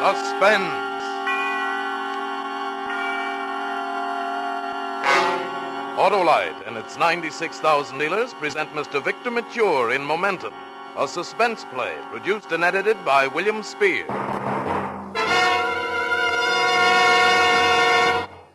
Suspense. Autolite and its 96,000 dealers present Mr. Victor Mature in Momentum, a suspense play produced and edited by William Spear.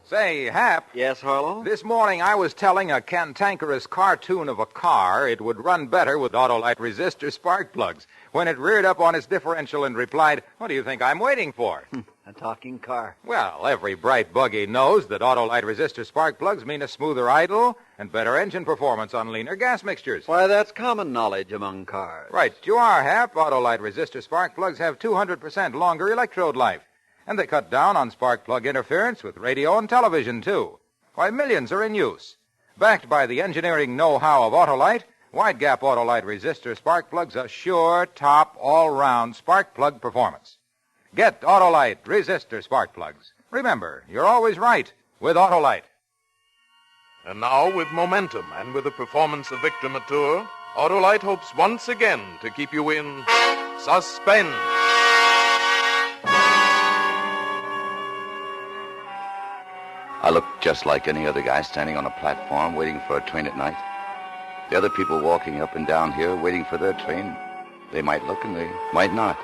Say, Hap. Yes, Harlow? This morning I was telling a cantankerous cartoon of a car it would run better with Autolite resistor spark plugs when it reared up on its differential and replied, "What do you think I'm waiting for?" A talking car. Well, every bright buggy knows that Autolite resistor spark plugs mean a smoother idle and better engine performance on leaner gas mixtures. Why, that's common knowledge among cars. Right, you are, Hap. Autolite resistor spark plugs have 200% longer electrode life. And they cut down on spark plug interference with radio and television, too. Why, millions are in use. Backed by the engineering know-how of Autolite, wide-gap Autolite resistor spark plugs assure top, all-round spark plug performance. Get Autolite resistor spark plugs. Remember, you're always right with Autolite. And now, with Momentum and with the performance of Victor Mature, Autolite hopes once again to keep you in suspense. I look just like any other guy standing on a platform waiting for a train at night. The other people walking up and down here waiting for their train, they might look and they might not.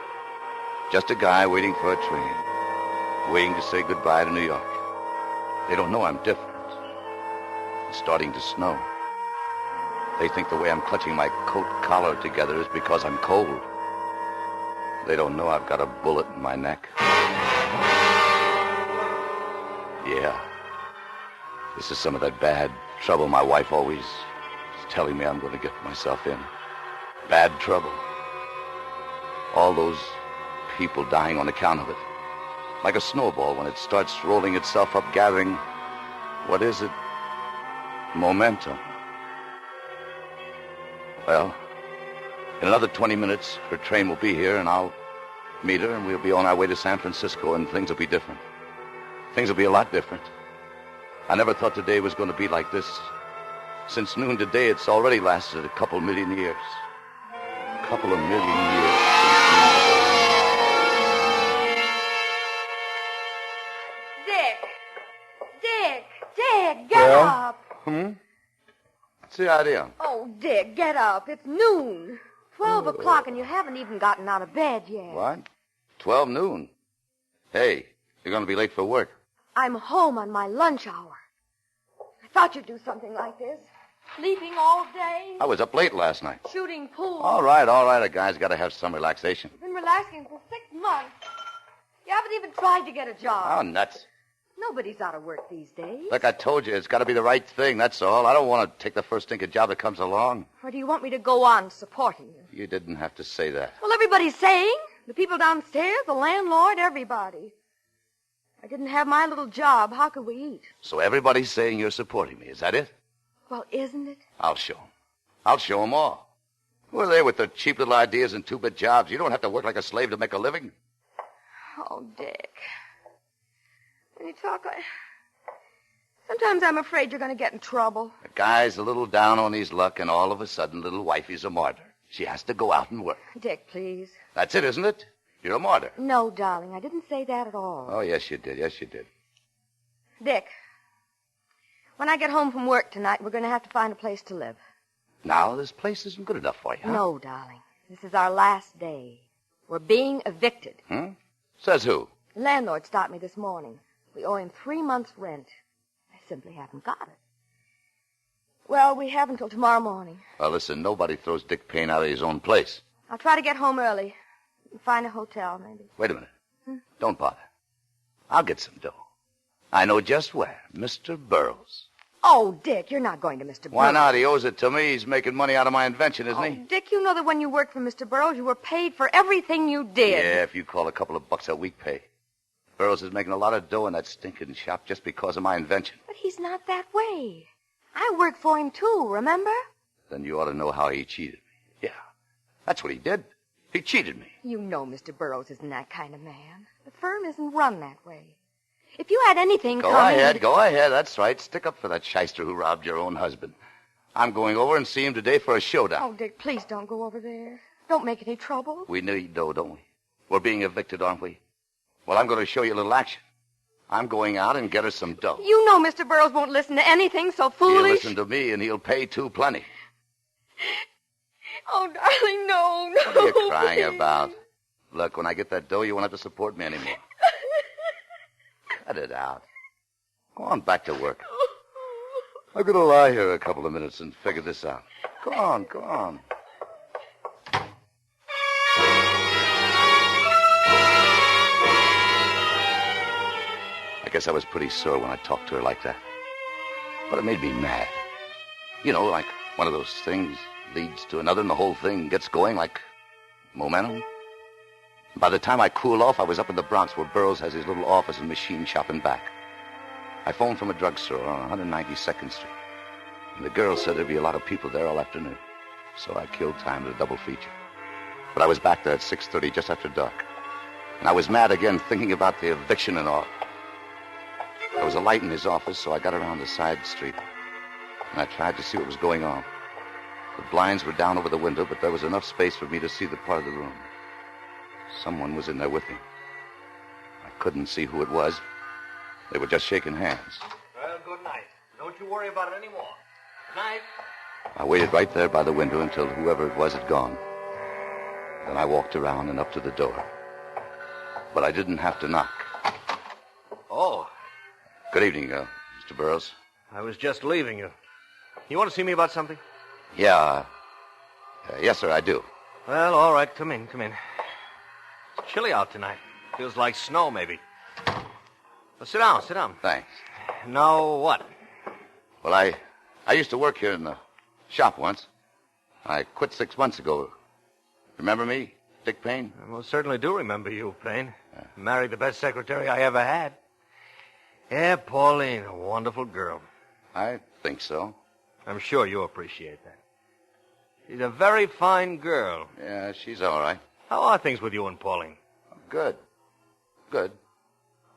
Just a guy waiting for a train, waiting to say goodbye to New York. They don't know I'm different. It's starting to snow. They think the way I'm clutching my coat collar together is because I'm cold. They don't know I've got a bullet in my neck. Yeah. This is some of that bad trouble my wife always is telling me I'm going to get myself in. Bad trouble. All those people dying on account of it. Like a snowball when it starts rolling itself up, gathering, what is it? Momentum. Well, in another 20 minutes, her train will be here, and I'll meet her, and we'll be on our way to San Francisco, and things will be different. Things will be a lot different. I never thought today was going to be like this. Since noon today, it's already lasted a couple million years. A couple of million years. Dick, get up. What's the idea? Oh, Dick, get up. It's noon. 12 o'clock, and you haven't even gotten out of bed yet. What? 12 noon. Hey, you're going to be late for work. I'm home on my lunch hour. I thought you'd do something like this. Sleeping all day. I was up late last night. Shooting pool. All right. A guy's got to have some relaxation. You've been relaxing for 6 months. You haven't even tried to get a job. Oh, nuts. Nobody's out of work these days. Look, I told you, it's got to be the right thing, that's all. I don't want to take the first stinking job that comes along. Or do you want me to go on supporting you? You didn't have to say that. Well, everybody's saying. The people downstairs, the landlord, everybody. I didn't have my little job. How could we eat? So everybody's saying you're supporting me. Is that it? Well, isn't it? I'll show 'em. I'll show 'em all. Who are they with their cheap little ideas and two-bit jobs? You don't have to work like a slave to make a living. Oh, Dick. When you talk, sometimes I'm afraid you're going to get in trouble. The guy's a little down on his luck, and all of a sudden, little wifey's a martyr. She has to go out and work. Dick, please. That's it, isn't it? You're a martyr. No, darling, I didn't say that at all. Oh, yes, you did. Yes, you did. Dick, when I get home from work tonight, we're going to have to find a place to live. Now, this place isn't good enough for you, huh? No, darling. This is our last day. We're being evicted. Says who? The landlord stopped me this morning. We owe him 3 months' rent. I simply haven't got it. Well, we have until tomorrow morning. Well, listen, nobody throws Dick Payne out of his own place. I'll try to get home early. Find a hotel, maybe. Wait a minute. Don't bother. I'll get some dough. I know just where. Mr. Burroughs. Oh, Dick, you're not going to Mr. Burroughs. Why not? He owes it to me. He's making money out of my invention, isn't he? Dick, you know that when you worked for Mr. Burroughs, you were paid for everything you did. Yeah, if you call a couple of bucks a week pay. Burroughs is making a lot of dough in that stinking shop just because of my invention. But he's not that way. I worked for him, too, remember? Then you ought to know how he cheated me. Yeah, that's what he did. He cheated me. You know Mr. Burroughs isn't that kind of man. The firm isn't run that way. If you had anything Go ahead. That's right. Stick up for that shyster who robbed your own husband. I'm going over and see him today for a showdown. Oh, Dick, please don't go over there. Don't make any trouble. We need dough, don't we? We're being evicted, aren't we? Well, I'm going to show you a little action. I'm going out and get her some dough. You know Mr. Burroughs won't listen to anything so foolish. He'll listen to me, and he'll pay too plenty. Oh, darling, no. What are you crying about? Look, when I get that dough, you won't have to support me anymore. Cut it out. Go on back to work. I'm going to lie here a couple of minutes and figure this out. Go on, go on. I guess I was pretty sore when I talked to her like that. But it made me mad. You know, like one of those things leads to another and the whole thing gets going like momentum. By the time I cooled off, I was up in the Bronx where Burroughs has his little office and machine shop in back. I phoned from a drugstore on 192nd Street. And the girl said there'd be a lot of people there all afternoon. So I killed time with a double feature. But I was back there at 6:30 just after dark. And I was mad again thinking about the eviction and all. There was a light in his office, so I got around the side street. And I tried to see what was going on. The blinds were down over the window, but there was enough space for me to see the part of the room. Someone was in there with me. I couldn't see who it was. They were just shaking hands. Well, good night. Don't you worry about it anymore. Good night. I waited right there by the window until whoever it was had gone. Then I walked around and up to the door. But I didn't have to knock. Oh, Good evening, Mr. Burroughs. I was just leaving you. You want to see me about something? Yeah. Yes, sir, I do. Well, all right. Come in, come in. It's chilly out tonight. Feels like snow, maybe. Well, sit down, sit down. Thanks. Now what? Well, I used to work here in the shop once. I quit 6 months ago. Remember me, Dick Payne? I most certainly do remember you, Payne. Married the best secretary I ever had. Yeah, Pauline, a wonderful girl. I think so. I'm sure you appreciate that. She's a very fine girl. Yeah, she's all right. How are things with you and Pauline? Good. Good.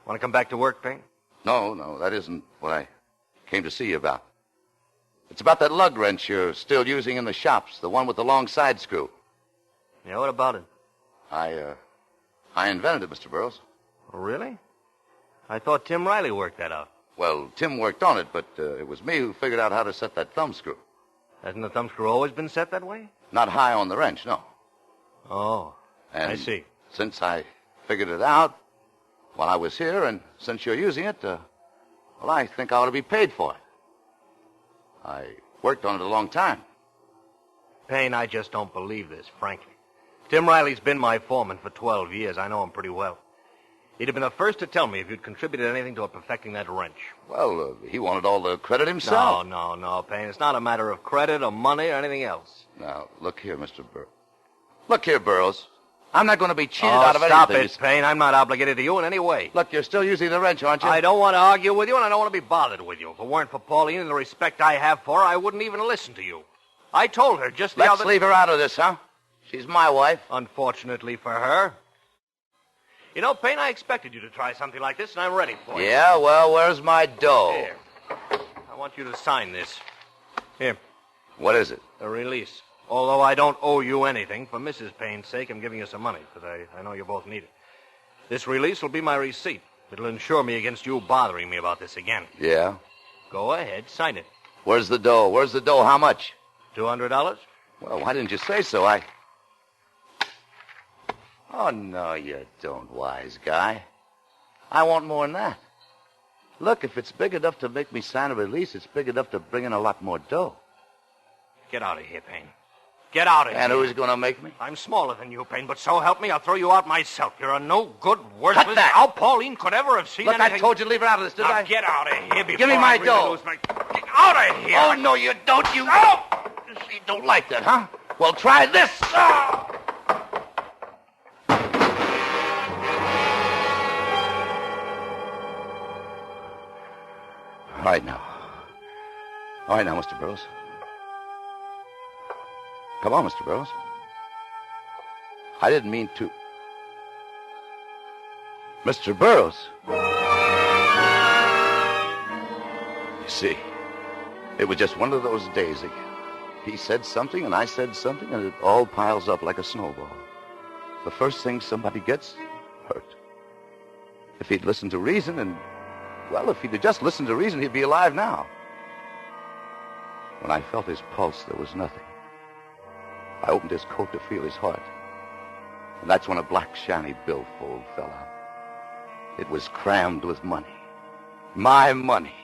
Want to come back to work, Payne? No, that isn't what I came to see you about. It's about that lug wrench you're still using in the shops, the one with the long side screw. Yeah, what about it? I invented it, Mr. Burroughs. Oh, really? I thought Tim Riley worked that out. Well, Tim worked on it, but it was me who figured out how to set that thumb screw. Hasn't the thumb screw always been set that way? Not high on the wrench, no. Oh, And I see. Since I figured it out while I was here, and since you're using it, well, I think I ought to be paid for it. I worked on it a long time. Payne, I just don't believe this, frankly. Tim Riley's been my foreman for 12 years. I know him pretty well. He'd have been the first to tell me if you'd contributed anything to perfecting that wrench. Well, he wanted all the credit himself. No, Payne. It's not a matter of credit or money or anything else. Now, look here, Mr. Burroughs. Look here, Burroughs. I'm not going to be cheated out of anything. Stop it, Payne. I'm not obligated to you in any way. Look, you're still using the wrench, aren't you? I don't want to argue with you, and I don't want to be bothered with you. If it weren't for Pauline and the respect I have for her, I wouldn't even listen to you. I told her just the Let's other... leave her out of this, huh? She's my wife. Unfortunately for her. You know, Payne, I expected you to try something like this, and I'm ready for it. Yeah, well, where's my dough? Here. I want you to sign this. Here, What is it? a release. Although I don't owe you anything, for Mrs. Payne's sake, I'm giving you some money, because I know you both need it. This release will be my receipt. It'll insure me against you bothering me about this again. Yeah? Go ahead, sign it. Where's the dough? Where's the dough? How much? $200? Well, why didn't you say so? Oh, no, you don't, wise guy. I want more than that. Look, if it's big enough to make me sign a release, it's big enough to bring in a lot more dough. Get out of here, Payne. Get out of here. And who's going to make me? I'm smaller than you, Payne, but so help me, I'll throw you out myself. You're a no-good, worthless... Cut that! How Pauline could ever have seen Look, anything... I told you to leave her out of this, didn't Now I? get out of here before Give me I my really dough. lose my... Get out of here! Oh, no, you don't. You don't like that, huh? Well, try this. All right now, Mr. Burroughs. Come on, Mr. Burroughs. I didn't mean to... Mr. Burroughs. You see, it was just one of those days. He said something, and I said something, and it all piles up like a snowball. The first thing somebody gets, hurt. If he'd listened to reason and, well, if he'd have just listened to reason, he'd be alive now. When I felt his pulse, there was nothing. I opened his coat to feel his heart. And that's when a black shiny billfold fell out. It was crammed with money. My money.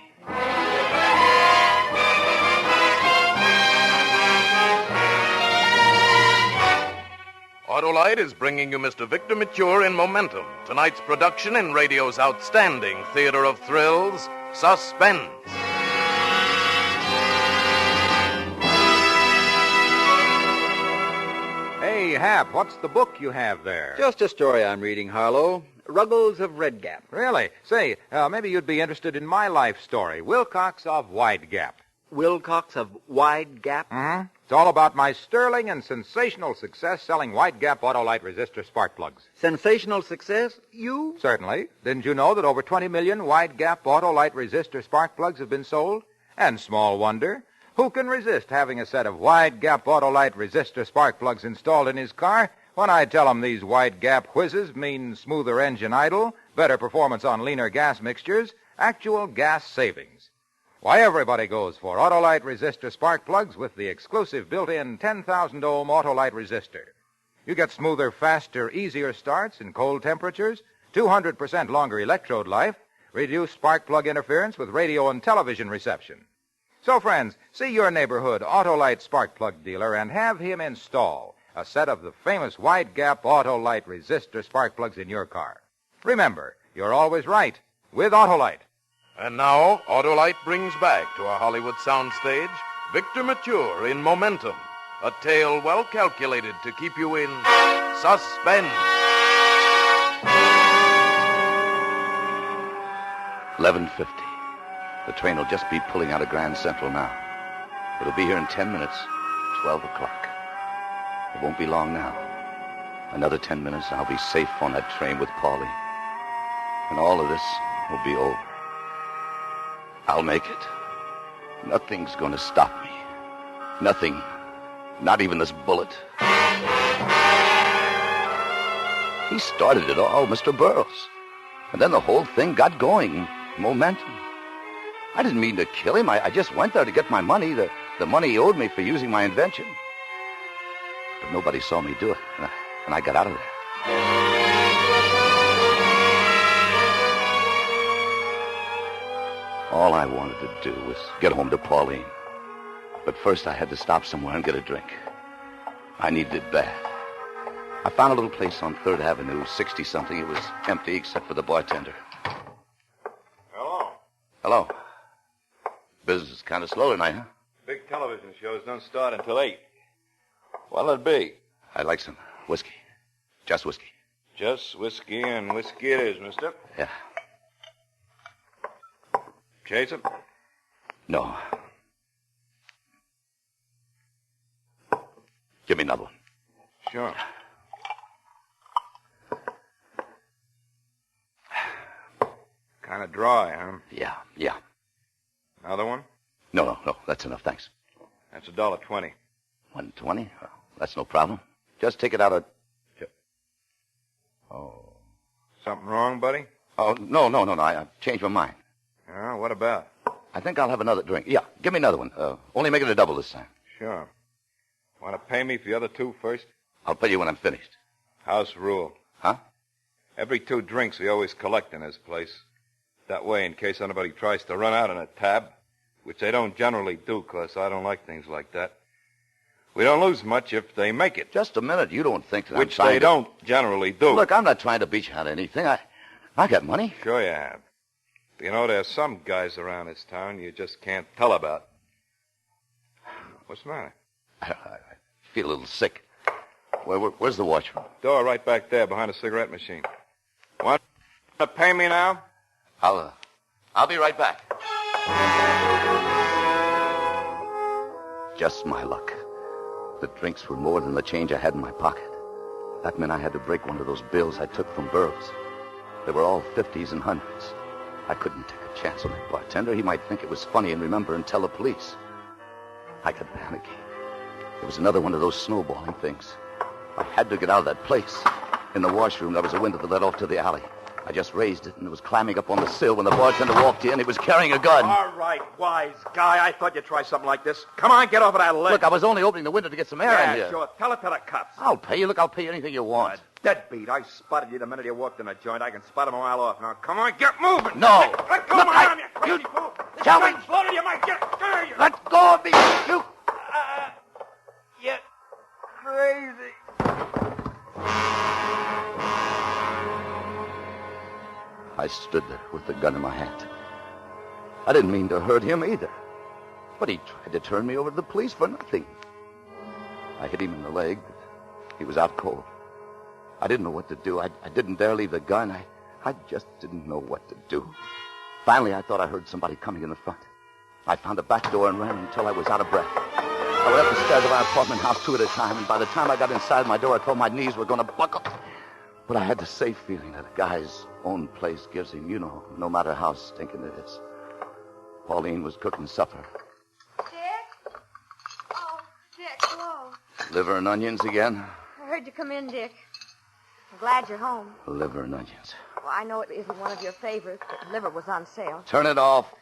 Autolite is bringing you Mr. Victor Mature in Momentum, tonight's production in radio's outstanding theater of thrills, Suspense. Hey, Hap, what's the book you have there? Just a story I'm reading, Harlow. Ruggles of Red Gap. Really? Say, maybe you'd be interested in my life story, Wilcox of Wide Gap. Wilcox of Wide Gap? Mm-hmm. It's all about my sterling and sensational success selling Wide Gap Autolite resistor spark plugs. Sensational success? You? Certainly. Didn't you know that over 20 million Wide Gap Autolite resistor spark plugs have been sold? And small wonder. Who can resist having a set of Wide Gap Autolite resistor spark plugs installed in his car when I tell him these Wide Gap whizzes mean smoother engine idle, better performance on leaner gas mixtures, actual gas savings? Why, everybody goes for Autolite resistor spark plugs with the exclusive built-in 10,000 ohm Autolite resistor. You get smoother, faster, easier starts in cold temperatures, 200% longer electrode life, reduced spark plug interference with radio and television reception. So, friends, see your neighborhood Autolite spark plug dealer and have him install a set of the famous Wide Gap Autolite resistor spark plugs in your car. Remember, you're always right with Autolite. And now, Autolite brings back to our Hollywood soundstage Victor Mature in Momentum, a tale well calculated to keep you in suspense. 11:50. The train will just be pulling out of Grand Central now. It'll be here in 10 minutes, 12 o'clock. It won't be long now. Another 10 minutes, and I'll be safe on that train with Paulie. And all of this will be over. I'll make it. Nothing's going to stop me. Nothing. Not even this bullet. He started it all, Mr. Burroughs. And then the whole thing got going. Momentum. I didn't mean to kill him. I just went there to get my money, the money he owed me for using my invention. But nobody saw me do it, and I got out of there. All I wanted to do was get home to Pauline. But first I had to stop somewhere and get a drink. I needed it bad. I found a little place on 3rd Avenue, 60-something. It was empty except for the bartender. Hello. Hello. Business is kind of slow tonight, huh? Big television shows don't start until 8. What'll it be? I'd like some whiskey. Just whiskey. Just whiskey, and whiskey it is, mister. Yeah. Chase it? No. Give me another one. Sure. Kind of dry, huh? Yeah. Another one? No. That's enough, thanks. That's $1.20. $1.20? Oh, that's no problem. Just take it out of... Oh. Something wrong, buddy? Oh, no. I changed my mind. Oh, what about? I think I'll have another drink. Yeah, give me another one. Only make it a double this time. Sure. Want to pay me for the other 2 first? I'll pay you when I'm finished. House rule. Huh? Every 2 drinks we always collect in this place. That way, in case anybody tries to run out on a tab, which they don't generally do, 'cause I don't like things like that. We don't lose much if they make it. Just a minute. You don't think that Which I'm they don't generally do. Look, I'm not trying to beat you out of anything. I got money. Sure you have. You know, there's some guys around this town you just can't tell about. What's the matter? I feel a little sick. Where's the washroom? Door right back there behind the cigarette machine. Want to pay me now? I'll be right back. Just my luck. The drinks were more than the change I had in my pocket. That meant I had to break one of those bills I took from Burroughs. They were all 50s and 100s. I couldn't take a chance on that bartender. He might think it was funny and remember and tell the police. I got panicky. It was another one of those snowballing things. I had to get out of that place. In the washroom, there was a window that led off to the alley. I just raised it, and it was climbing up on the sill when the bartender walked in. He was carrying a gun. All right, wise guy. I thought you'd try something like this. Come on, get over that ledge. Look, I was only opening the window to get some air in here. Yeah, sure. Tell it to the cops. I'll pay you. Look, I'll pay you anything you want. Deadbeat. I spotted you the minute you walked in the joint. I can spot him a mile off. Now, come on, get moving. No. Let go Look, of my arm, you crazy fool. Tell me. Slow you might get scared. You. Let go of me, you. You're crazy. I stood there with the gun in my hand. I didn't mean to hurt him either. But he tried to turn me over to the police for nothing. I hit him in the leg, but he was out cold. I didn't know what to do. I didn't dare leave the gun. I just didn't know what to do. Finally, I thought I heard somebody coming in the front. I found a back door and ran until I was out of breath. I went up the stairs of our apartment house 2 at a time, and by the time I got inside my door, I thought my knees were going to buckle. But I had the safe feeling that a guy's own place gives him, no matter how stinking it is. Pauline was cooking supper. Dick? Oh, Dick, hello. Liver and onions again? I heard you come in, Dick. I'm glad you're home. Liver and onions. Well, I know it isn't one of your favorites, but liver was on sale. Turn it off.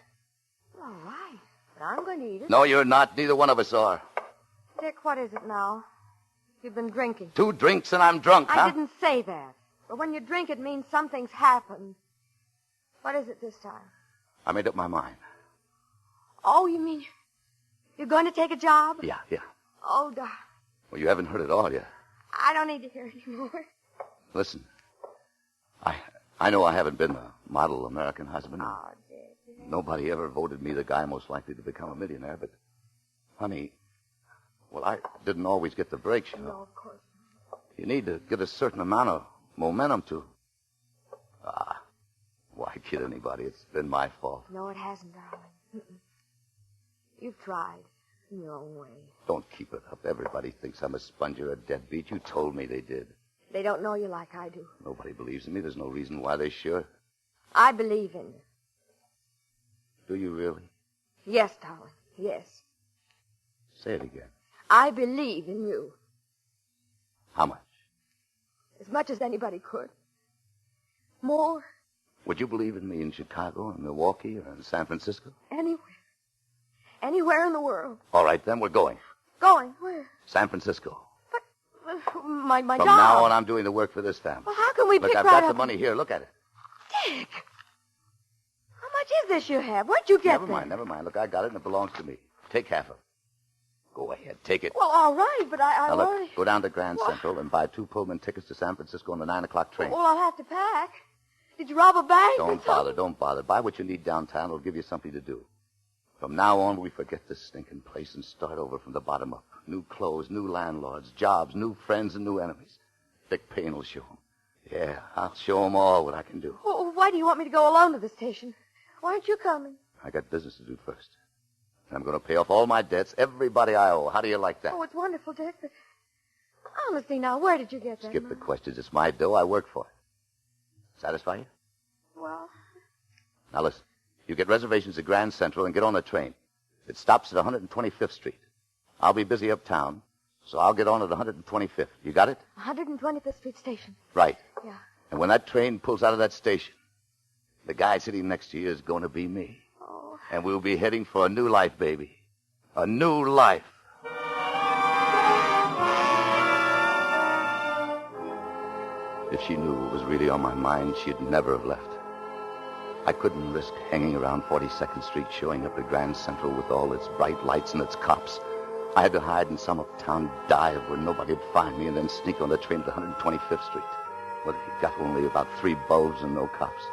All right, but I'm going to eat it. No, you're not. Neither one of us are. Dick, what is it now? You've been drinking. 2 drinks and I'm drunk, huh? I didn't say that. But when you drink, it means something's happened. What is it this time? I made up my mind. Oh, you mean you're going to take a job? Yeah. Oh, darling. Well, you haven't heard it all yet. I don't need to hear anymore. Listen, I know I haven't been a model American husband. Oh, Dick. Nobody ever voted me the guy most likely to become a millionaire, but, honey, well, I didn't always get the breaks, No, of course not. You need to get a certain amount of momentum to... Why kid anybody? It's been my fault. No, it hasn't, darling. Mm-mm. You've tried in your own way. Don't keep it up. Everybody thinks I'm a sponge or a deadbeat. You told me they did. They don't know you like I do. Nobody believes in me. There's no reason why they should. I believe in you. Do you really? Yes, darling. Yes. Say it again. I believe in you. How much? As much as anybody could. More. Would you believe in me in Chicago, in Milwaukee, or in San Francisco? Anywhere. Anywhere in the world. All right, then we're going. Going? Where? San Francisco. My From job. now on, I'm doing the work for this family. Well, how can we Look, pick I've right got up... the money here. Look at it. Dick! How much is this you have? Where'd you get Never mind. Look, I got it, and it belongs to me. Take half of it. Go ahead, take it. Well, all right, but I Now, look, already... go down to Grand Central and buy 2 Pullman tickets to San Francisco on the 9 o'clock train. Well, I'll have to pack. Did you rob a bank? Don't bother. Buy what you need downtown. It'll give you something to do. From now on, we forget this stinking place and start over from the bottom up. New clothes, new landlords, jobs, new friends, and new enemies. Dick Payne will show them. Yeah, I'll show them all what I can do. Well, why do you want me to go alone to the station? Why aren't you coming? I got business to do first. And I'm going to pay off all my debts, everybody I owe. How do you like that? Oh, it's wonderful, Dick, but honestly now, where did you get that Skip the money? questions. It's my dough. I work for it. Satisfy you? Well... Now listen. You get reservations at Grand Central and get on the train. It stops at 125th Street. I'll be busy uptown, so I'll get on at 125th. You got it? 125th Street Station. Right. Yeah. And when that train pulls out of that station, the guy sitting next to you is going to be me. Oh. And we'll be heading for a new life, baby. A new life. If she knew what was really on my mind, she'd never have left. I couldn't risk hanging around 42nd Street, showing up at Grand Central with all its bright lights and its cops. I had to hide in some uptown dive where nobody'd find me and then sneak on the train to 125th Street, where they got only about 3 bulbs and no cops.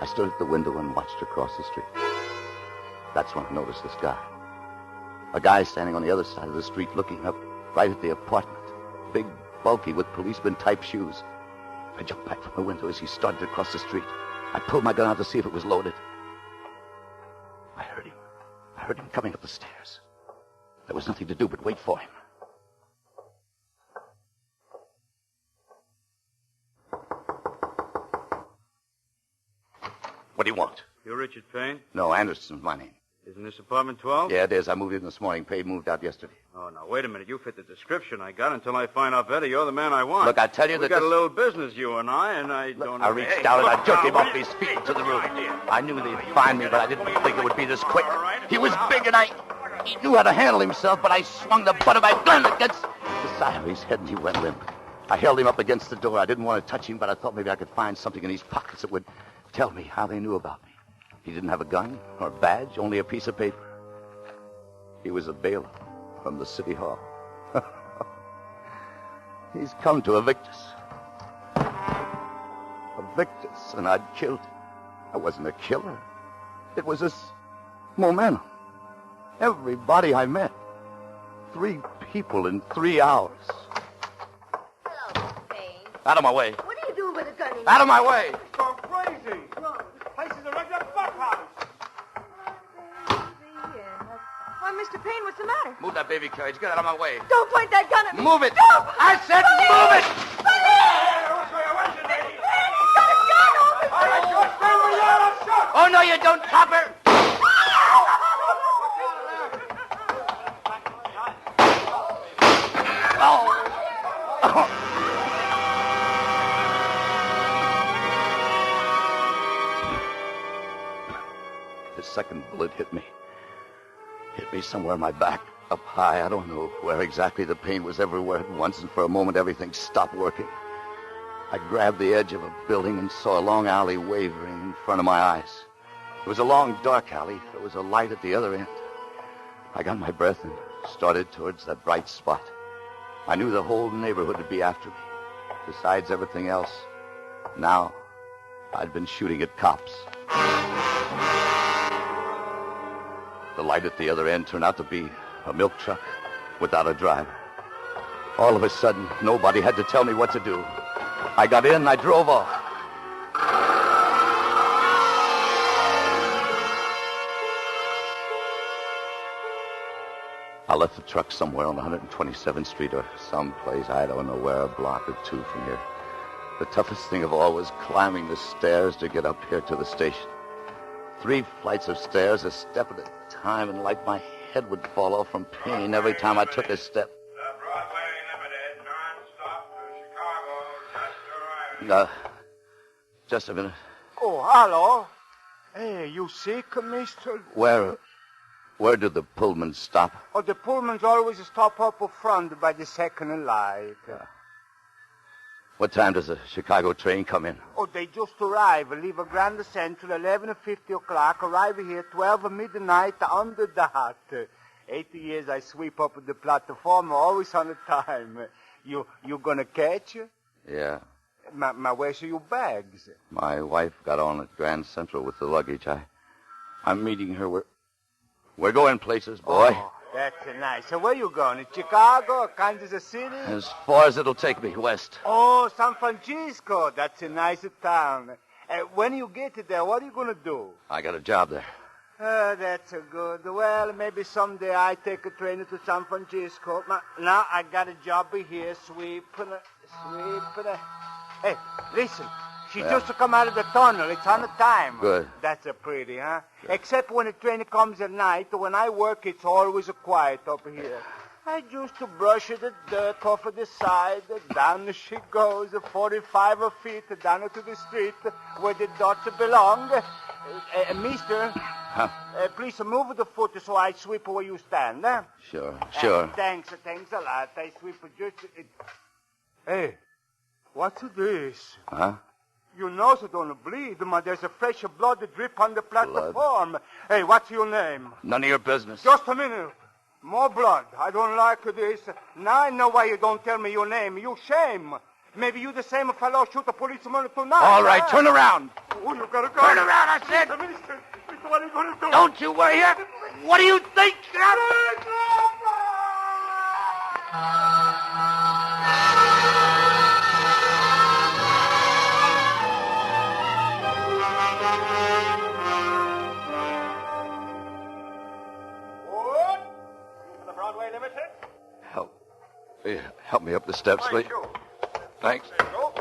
I stood at the window and watched her cross the street. That's when I noticed this guy. A guy standing on the other side of the street looking up right at the apartment. Big, bulky, with policeman-type shoes. I jumped back from the window as he started to cross the street. I pulled my gun out to see if it was loaded. I heard him. I heard him coming up the stairs. There was nothing to do but wait for him. What do you want? You're Richard Payne? No, Anderson's my name. Isn't this apartment 12? Yeah, it is. I moved in this morning. Pay moved out yesterday. Oh, now, wait a minute. You fit the description I got until I find out better you're the man I want. Look, I tell you we that got a little business, you and I don't... I reached out and I jerked him off his feet into the room. I knew they'd find me, but I didn't think it would be this quick. He was big and he knew how to handle himself, but I swung the butt of my gun against the side of his head and he went limp. I held him up against the door. I didn't want to touch him, but I thought maybe I could find something in his pockets that would tell me how they knew about me. He didn't have a gun or a badge, only a piece of paper. He was a bailiff from the city hall. He's come to evict us. Evict us, and I'd killed him. I wasn't a killer. It was this momentum. Everybody I met. 3 people in 3 hours. Hello, Payne. Out of my way. What are you doing with a gun in your Out of my way. You've gone crazy. Wrong. This place is a regular fuck house. Why, Mr. Payne, what's the matter? Move that baby carriage. Get out of my way. Don't point that gun at me. Move it. Don't. I said move it. Oh, no, you don't, Copper. The second bullet hit me. Hit me somewhere in my back, up high. I don't know where exactly. The pain was everywhere at once, and for a moment everything stopped working. I grabbed the edge of a building and saw a long alley wavering in front of my eyes. It was a long, dark alley. There was a light at the other end. I got my breath and started towards that bright spot. I knew the whole neighborhood would be after me. Besides everything else, now I'd been shooting at cops. The light at the other end turned out to be a milk truck without a driver. All of a sudden, nobody had to tell me what to do. I got in and I drove off. I left the truck somewhere on 127th Street or someplace, I don't know where, a block or 2 from here. The toughest thing of all was climbing the stairs to get up here to the station. 3 flights of stairs, a step at a time, and like my head would fall off from pain every time I took a step. The Broadway Limited, non-stop to Chicago, just arriving. Just a minute. Oh, hello. Hey, you sick, mister? Where did the Pullman stop? Oh, the Pullmans always stop up front by the second light. What time does the Chicago train come in? Oh, they just arrive. Leave a Grand Central, 11:50 o'clock. Arrive here, 12 midnight, under the hat. 80 years I sweep up the platform, always on time. You gonna catch? Yeah. Where's your bags? My wife got on at Grand Central with the luggage. I'm meeting her. We're going places, boy. Oh, that's nice. So where you going? Chicago, Kansas City? As far as it'll take me, west. Oh, San Francisco. That's a nice town. When you get there, what are you going to do? I got a job there. That's good. Well, maybe someday I take a train to San Francisco. Now I got a job here, sweeping. Hey, listen. She just come out of the tunnel. It's on time. Good. That's a pretty, huh? Good. Except when the train comes at night. When I work, it's always quiet up here. I used to brush the dirt off of the side. Down she goes, 45 feet down to the street where the dots belong. Mister, please move the foot so I sweep where you stand. Huh? Sure. Thanks a lot. I sweep just... Hey, what's this? Huh? Your nose don't bleed, but there's a fresh blood drip on the platform. Hey, what's your name? None of your business. Just a minute. More blood. I don't like this. Now I know why you don't tell me your name. You shame. Maybe you the same fellow shoot a policeman tonight. All right, turn around. Oh, you gotta go. Turn around, I said. Mister, what are you gonna do? Don't you worry here. What do you think? Help me up the steps, please. Thanks. There you go.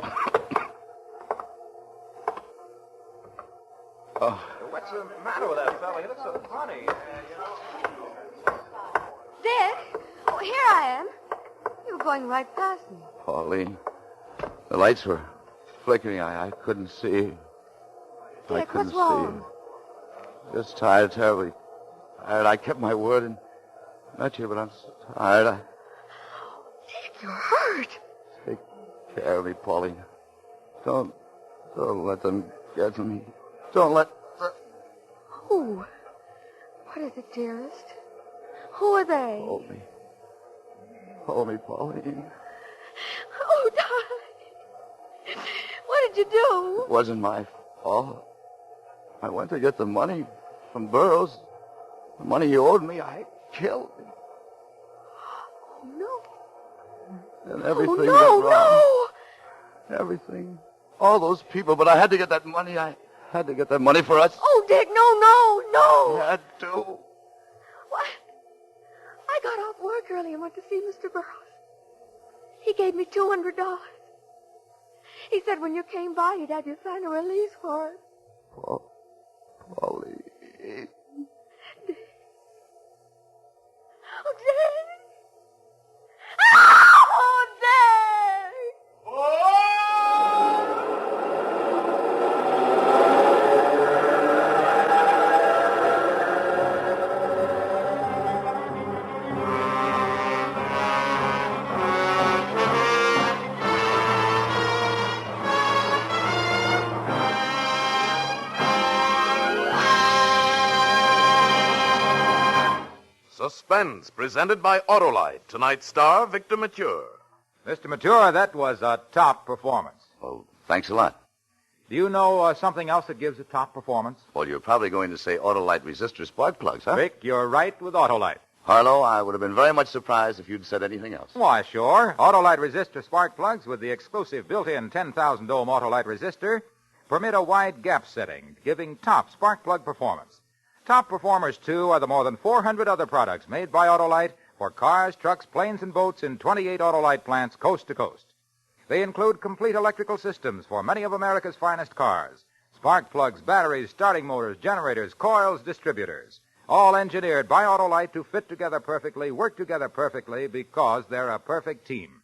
Oh. What's What's the matter with that fella? He looks so funny. Dick? Oh, here I am. You were going right past me. Pauline, the lights were flickering. I couldn't see. I Dick, couldn't what's wrong? see. Just tired, terribly tired. I kept my word and met you, but I'm so tired. Dick, you're hurt. Take care of me, Pauline. Don't let them get to me. Don't let... Who? What is it, dearest? Who are they? Hold me. Hold me, Pauline. Oh, darling. What did you do? It wasn't my fault. I went to get the money from Burroughs. The money he owed me, I killed him. Oh, no. And everything no, went wrong. no. Everything. All those people, but I had to get that money. I had to get that money for us. Oh, Dick, no. I had to. What? I got off work early and went to see Mr. Burroughs. He gave me $200. He said when you came by, he'd have you sign a release for it. Pauline. Oh, Dick. Oh, Dick. Suspense, presented by Autolite. Tonight's star, Victor Mature. Mr. Mature, that was a top performance. Well, thanks a lot. Do you know something else that gives a top performance? Well, you're probably going to say Autolite resistor spark plugs, huh? Vic, you're right with Autolite. Harlow, I would have been very much surprised if you'd said anything else. Why, sure. Autolite resistor spark plugs with the exclusive built-in 10,000 ohm Autolite resistor permit a wide gap setting, giving top spark plug performance. Top performers, too, are the more than 400 other products made by Autolite for cars, trucks, planes, and boats in 28 Autolite plants coast to coast. They include complete electrical systems for many of America's finest cars. Spark plugs, batteries, starting motors, generators, coils, distributors. All engineered by Autolite to fit together perfectly, work together perfectly, because they're a perfect team.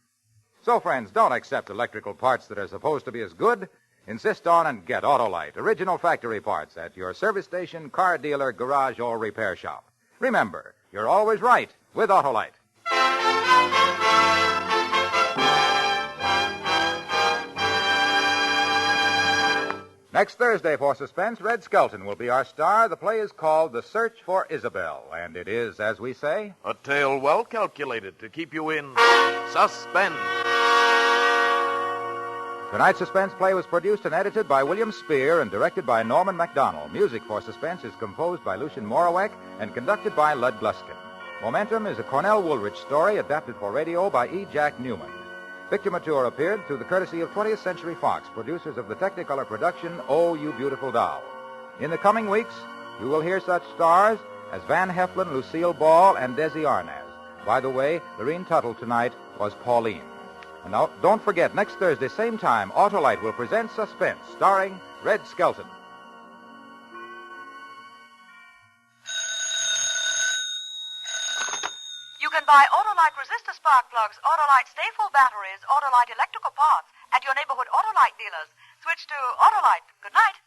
So, friends, don't accept electrical parts that are supposed to be as good. Insist on and get Autolite, original factory parts at your service station, car dealer, garage, or repair shop. Remember, you're always right with Autolite. Next Thursday for Suspense, Red Skelton will be our star. The play is called The Search for Isabel, and it is, as we say, A tale well calculated to keep you in suspense. Tonight's Suspense play was produced and edited by William Spear and directed by Norman MacDonald. Music for Suspense is composed by Lucien Morawek and conducted by Lud Gluskin. Momentum is a Cornell Woolrich story adapted for radio by E. Jack Newman. Victor Mature appeared through the courtesy of 20th Century Fox, producers of the Technicolor production, Oh, You Beautiful Doll. In the coming weeks, you will hear such stars as Van Heflin, Lucille Ball, and Desi Arnaz. By the way, Lorene Tuttle tonight was Pauline. And now, don't forget, next Thursday, same time, Autolite will present Suspense, starring Red Skelton. You can buy Autolite resistor spark plugs, Autolite stay-full batteries, Autolite electrical parts at your neighborhood Autolite dealers. Switch to Autolite. Good night.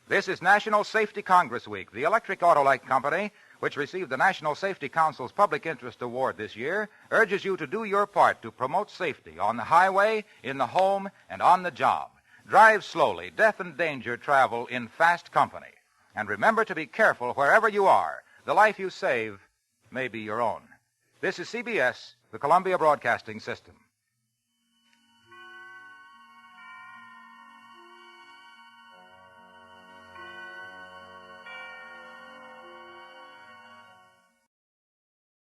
This is National Safety Congress Week. The Electric Autolite Company, which received the National Safety Council's Public Interest Award this year, urges you to do your part to promote safety on the highway, in the home, and on the job. Drive slowly. Death and danger travel in fast company. And remember to be careful wherever you are. The life you save may be your own. This is CBS, the Columbia Broadcasting System.